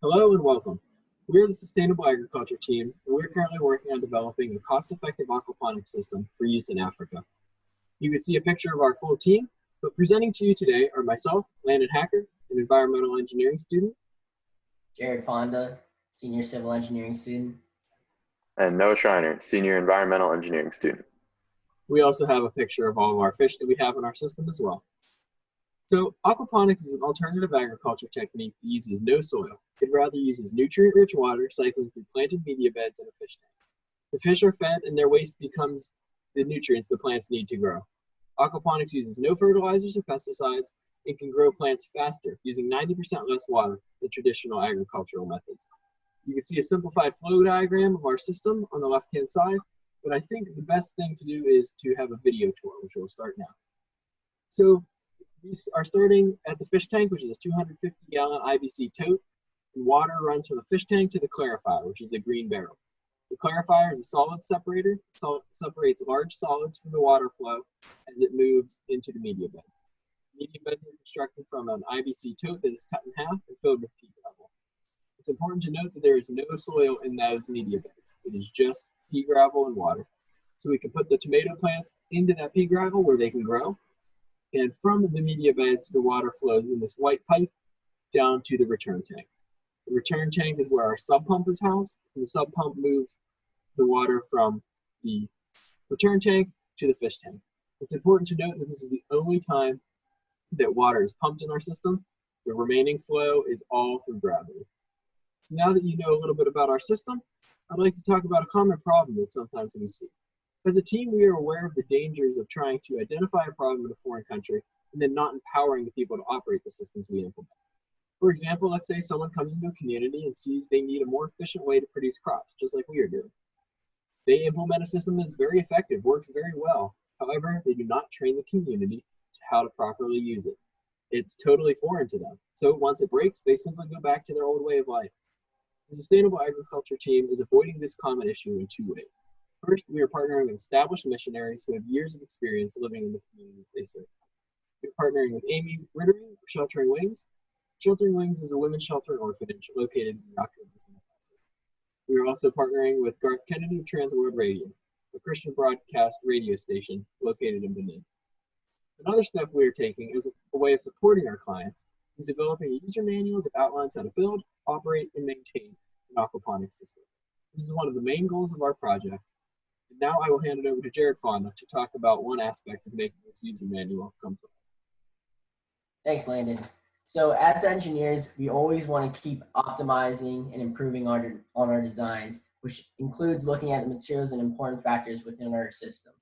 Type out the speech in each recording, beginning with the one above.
Hello and welcome. We are the Sustainable Agriculture team, and we're currently working on developing a cost-effective aquaponic system for use in Africa. You can see a picture of our full team, but presenting to you today are myself, Landon Hacker, an environmental engineering student, Jared Fonda, senior civil engineering student, and Noah Schreiner, senior environmental engineering student. We also have a picture of all of our fish that we have in our system as well. So aquaponics is an alternative agriculture technique that uses no soil. It rather uses nutrient-rich water cycling through planted media beds in a fish tank. The fish are fed and their waste becomes the nutrients the plants need to grow. Aquaponics uses no fertilizers or pesticides and can grow plants faster using 90% less water than traditional agricultural methods. You can see a simplified flow diagram of our system on the left-hand side, but I think the best thing to do is to have a video tour, which we'll start now. So these are starting at the fish tank, which is a 250-gallon IBC tote, and water runs from the fish tank to the clarifier, which is a green barrel. The clarifier is a solid separator. It separates large solids from the water flow as it moves into the media beds. Media beds are constructed from an IBC tote that is cut in half and filled with pea gravel. It's important to note that there is no soil in those media beds. It is just pea gravel and water. So we can put the tomato plants into that pea gravel where they can grow. And from the media beds, the water flows in this white pipe down to the return tank. The return tank is where our sub pump is housed, and the sub pump moves the water from the return tank to the fish tank. It's important to note that this is the only time that water is pumped in our system. The remaining flow is all through gravity. So now that you know a little bit about our system, I'd like to talk about a common problem that sometimes we see. As a team, we are aware of the dangers of trying to identify a problem in a foreign country and then not empowering the people to operate the systems we implement. For example, let's say someone comes into a community and sees they need a more efficient way to produce crops, just like we are doing. They implement a system that's very effective, works very well. However, they do not train the community to how to properly use it. It's totally foreign to them. So once it breaks, they simply go back to their old way of life. The Sustainable Agriculture team is avoiding this common issue in two ways. First, we are partnering with established missionaries who have years of experience living in the communities they serve. We're partnering with Amy Rittering of Sheltering Wings. Sheltering Wings is a women's shelter and orphanage located in Rockford. We are also partnering with Garth Kennedy of Trans World Radio, a Christian broadcast radio station located in Benin. Another step we are taking as a way of supporting our clients is developing a user manual that outlines how to build, operate, and maintain an aquaponics system. This is one of the main goals of our project. And now I will hand it over to Jared Fonda to talk about one aspect of making this user manual come to life. Thanks, Landon. So as engineers, we always want to keep optimizing and improving on our designs, which includes looking at the materials and important factors within our system.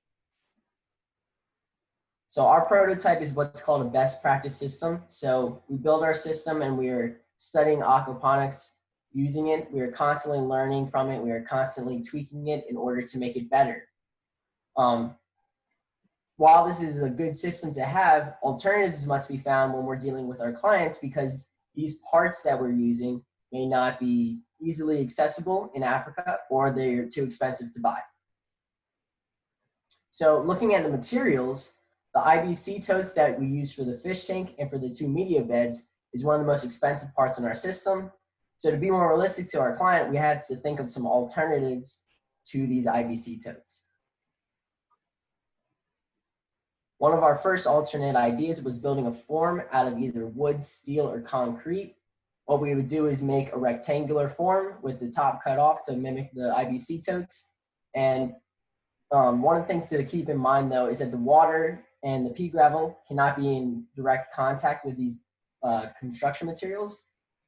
So our prototype is what's called a best practice system. So we build our system and we are studying aquaponics, using it. We are constantly learning from it. We are constantly tweaking it in order to make it better. While this is a good system to have, alternatives must be found when we're dealing with our clients because these parts that we're using may not be easily accessible in Africa or they're too expensive to buy. So looking at the materials, the IBC totes that we use for the fish tank and for the two media beds is one of the most expensive parts in our system. So to be more realistic to our client, we had to think of some alternatives to these IBC totes. One of our first alternate ideas was building a form out of either wood, steel, or concrete. What we would do is make a rectangular form with the top cut off to mimic the IBC totes. And one of the things to keep in mind though is that the water and the pea gravel cannot be in direct contact with these construction materials,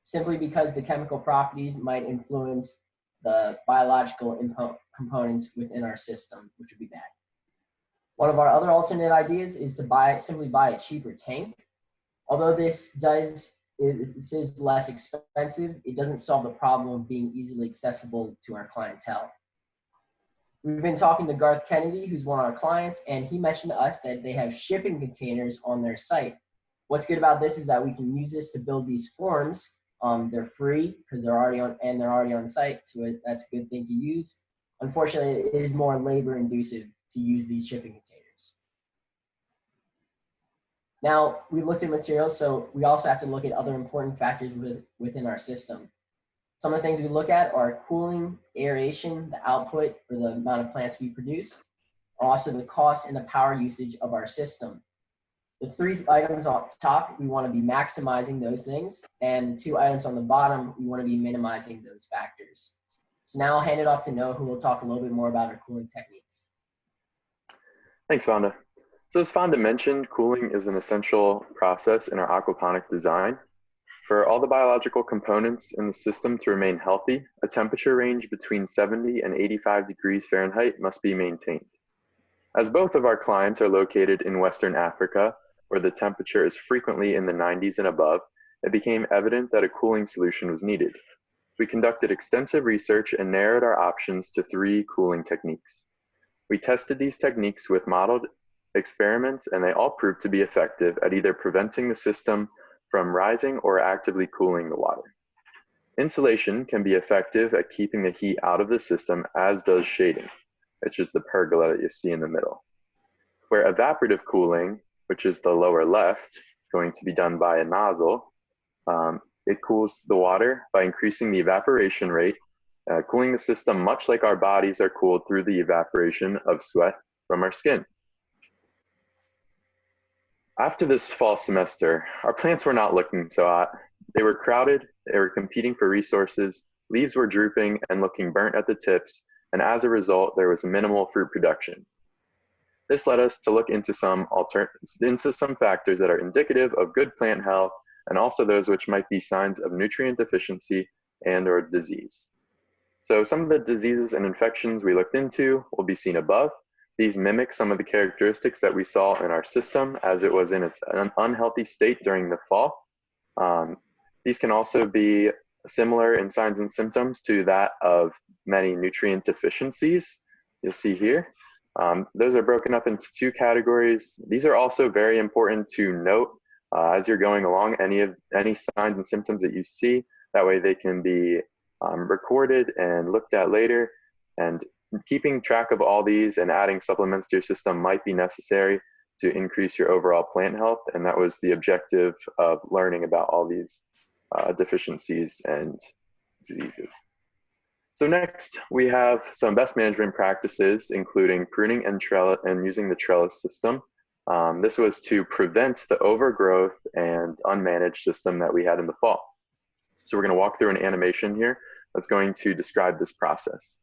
simply because the chemical properties might influence the biological components within our system, which would be bad. One of our other alternate ideas is to simply buy a cheaper tank. Although this is less expensive, it doesn't solve the problem of being easily accessible to our clientele. We've been talking to Garth Kennedy, who's one of our clients, and he mentioned to us that they have shipping containers on their site. What's good about this is that we can use this to build these forms. They're free because they're already on site, so that's a good thing to use. Unfortunately, it is more labor intensive to use these shipping containers. Now, we looked at materials, so we also have to look at other important factors within our system. Some of the things we look at are cooling, aeration, the output or the amount of plants we produce, also the cost and the power usage of our system. The 3 items on top, we want to be maximizing those things, and the 2 items on the bottom, we want to be minimizing those factors. So now I'll hand it off to Noah, who will talk a little bit more about our cooling techniques. Thanks, Fonda. So as Fonda mentioned, cooling is an essential process in our aquaponic design. For all the biological components in the system to remain healthy, a temperature range between 70 and 85 degrees Fahrenheit must be maintained. As both of our clients are located in Western Africa, where the temperature is frequently in the 90s and above, it became evident that a cooling solution was needed. We conducted extensive research and narrowed our options to 3 cooling techniques. We tested these techniques with modeled experiments, and they all proved to be effective at either preventing the system from rising or actively cooling the water. Insulation can be effective at keeping the heat out of the system, as does shading, which is the pergola that you see in the middle. Where evaporative cooling, which is the lower left, is going to be done by a nozzle. It cools the water by increasing the evaporation rate, cooling the system much like our bodies are cooled through the evaporation of sweat from our skin. After this fall semester, our plants were not looking so hot. They were crowded, they were competing for resources, leaves were drooping and looking burnt at the tips, and as a result, there was minimal fruit production. This led us to look into some factors that are indicative of good plant health, and also those which might be signs of nutrient deficiency and or disease. So some of the diseases and infections we looked into will be seen above. These mimic some of the characteristics that we saw in our system as it was in its unhealthy state during the fall. These can also be similar in signs and symptoms to that of many nutrient deficiencies you'll see here. Those are broken up into 2 categories. These are also very important to note as you're going along, any signs and symptoms that you see. That way they can be recorded and looked at later. And keeping track of all these and adding supplements to your system might be necessary to increase your overall plant health. And that was the objective of learning about all these deficiencies and diseases. So next, we have some best management practices, including pruning and using the trellis system. This was to prevent the overgrowth and unmanaged system that we had in the fall. So we're going to walk through an animation here that's going to describe this process.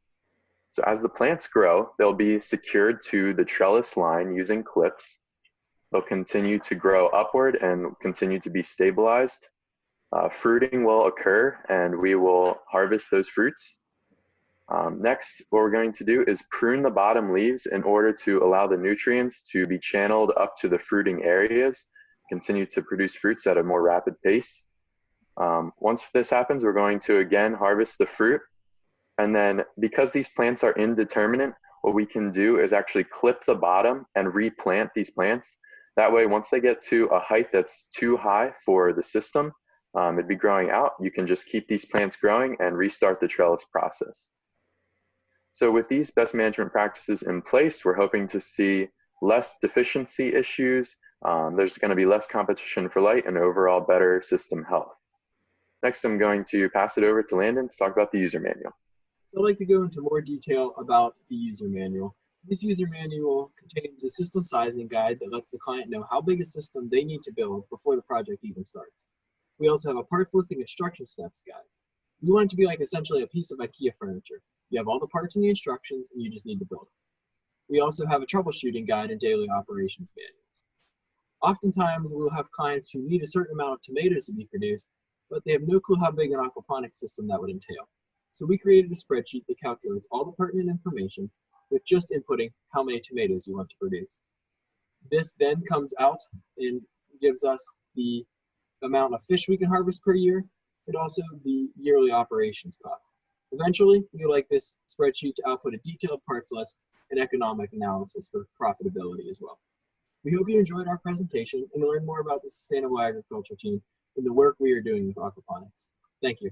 So as the plants grow, they'll be secured to the trellis line using clips. They'll continue to grow upward and continue to be stabilized. Fruiting will occur, and we will harvest those fruits. Next, what we're going to do is prune the bottom leaves in order to allow the nutrients to be channeled up to the fruiting areas, continue to produce fruits at a more rapid pace. Once this happens, we're going to again harvest the fruit. And then because these plants are indeterminate, what we can do is actually clip the bottom and replant these plants. That way, once they get to a height that's too high for the system, it'd be growing out, you can just keep these plants growing and restart the trellis process. So with these best management practices in place, we're hoping to see less deficiency issues. There's going to be less competition for light and overall better system health. Next, I'm going to pass it over to Landon to talk about the user manual. I'd like to go into more detail about the user manual. This user manual contains a system sizing guide that lets the client know how big a system they need to build before the project even starts. We also have a parts listing instruction steps guide. We want it to be like essentially a piece of IKEA furniture. You have all the parts and the instructions, and you just need to build it. We also have a troubleshooting guide and daily operations manual. Oftentimes, we'll have clients who need a certain amount of tomatoes to be produced, but they have no clue how big an aquaponics system that would entail. So we created a spreadsheet that calculates all the pertinent information with just inputting how many tomatoes you want to produce. This then comes out and gives us the amount of fish we can harvest per year, and also the yearly operations cost. Eventually, we would like this spreadsheet to output a detailed parts list and economic analysis for profitability as well. We hope you enjoyed our presentation and learned more about the Sustainable Agriculture team and the work we are doing with aquaponics. Thank you.